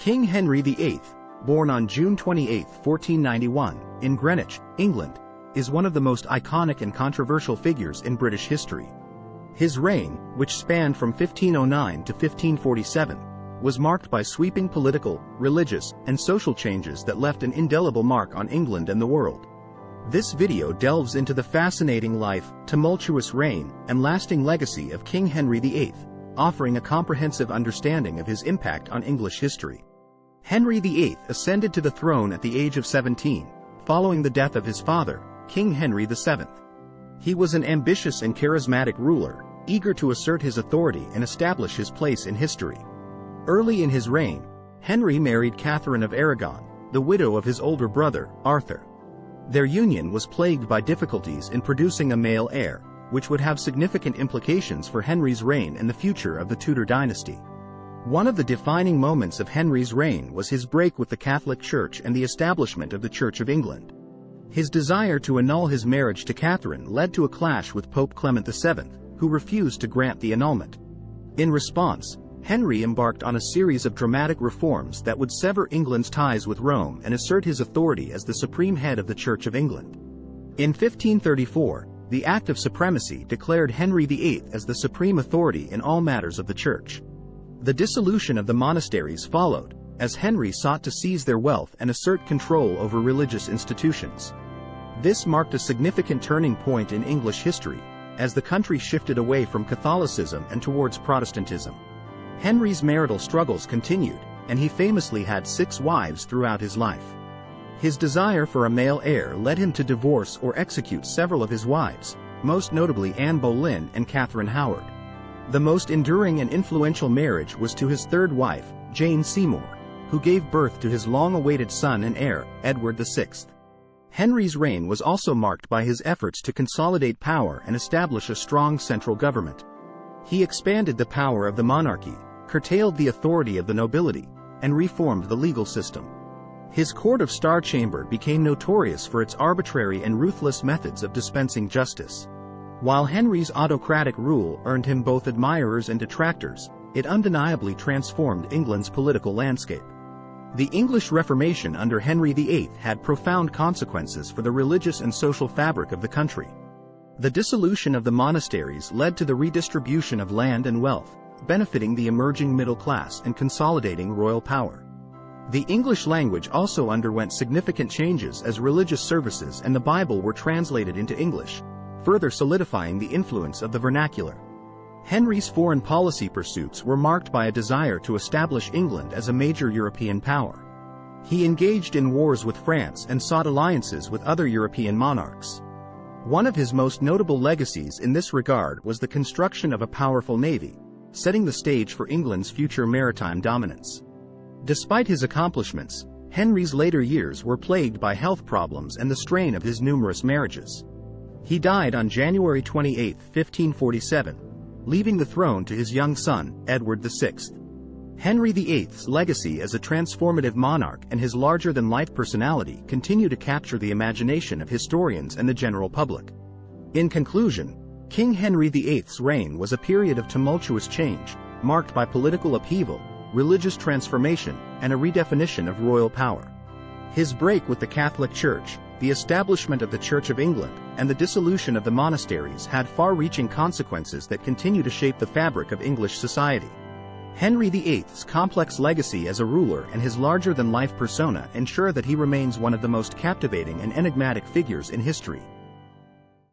King Henry VIII, born on June 28, 1491, in Greenwich, England, is one of the most iconic and controversial figures in British history. His reign, which spanned from 1509 to 1547, was marked by sweeping political, religious, and social changes that left an indelible mark on England and the world. This video delves into the fascinating life, tumultuous reign, and lasting legacy of King Henry VIII, offering a comprehensive understanding of his impact on English history. Henry VIII ascended to the throne at the age of 17, following the death of his father, King Henry VII. He was an ambitious and charismatic ruler, eager to assert his authority and establish his place in history. Early in his reign, Henry married Catherine of Aragon, the widow of his older brother, Arthur. Their union was plagued by difficulties in producing a male heir, which would have significant implications for Henry's reign and the future of the Tudor dynasty. One of the defining moments of Henry's reign was his break with the Catholic Church and the establishment of the Church of England. His desire to annul his marriage to Catherine led to a clash with Pope Clement VII, who refused to grant the annulment. In response, Henry embarked on a series of dramatic reforms that would sever England's ties with Rome and assert his authority as the supreme head of the Church of England. In 1534, the Act of Supremacy declared Henry VIII as the supreme authority in all matters of the Church. The dissolution of the monasteries followed, as Henry sought to seize their wealth and assert control over religious institutions. This marked a significant turning point in English history, as the country shifted away from Catholicism and towards Protestantism. Henry's marital struggles continued, and he famously had 6 wives throughout his life. His desire for a male heir led him to divorce or execute several of his wives, most notably Anne Boleyn and Catherine Howard. The most enduring and influential marriage was to his third wife, Jane Seymour, who gave birth to his long-awaited son and heir, Edward VI. Henry's reign was also marked by his efforts to consolidate power and establish a strong central government. He expanded the power of the monarchy, curtailed the authority of the nobility, and reformed the legal system. His court of Star Chamber became notorious for its arbitrary and ruthless methods of dispensing justice. While Henry's autocratic rule earned him both admirers and detractors, it undeniably transformed England's political landscape. The English Reformation under Henry VIII had profound consequences for the religious and social fabric of the country. The dissolution of the monasteries led to the redistribution of land and wealth, benefiting the emerging middle class and consolidating royal power. The English language also underwent significant changes as religious services and the Bible were translated into English, further solidifying the influence of the vernacular. Henry's foreign policy pursuits were marked by a desire to establish England as a major European power. He engaged in wars with France and sought alliances with other European monarchs. One of his most notable legacies in this regard was the construction of a powerful navy, setting the stage for England's future maritime dominance. Despite his accomplishments, Henry's later years were plagued by health problems and the strain of his numerous marriages. He died on January 28, 1547, leaving the throne to his young son, Edward VI. Henry VIII's legacy as a transformative monarch and his larger-than-life personality continue to capture the imagination of historians and the general public. In conclusion, King Henry VIII's reign was a period of tumultuous change, marked by political upheaval, religious transformation, and a redefinition of royal power. His break with the Catholic Church, the establishment of the Church of England, and the dissolution of the monasteries had far-reaching consequences that continue to shape the fabric of English society. Henry VIII's complex legacy as a ruler and his larger-than-life persona ensure that he remains one of the most captivating and enigmatic figures in history.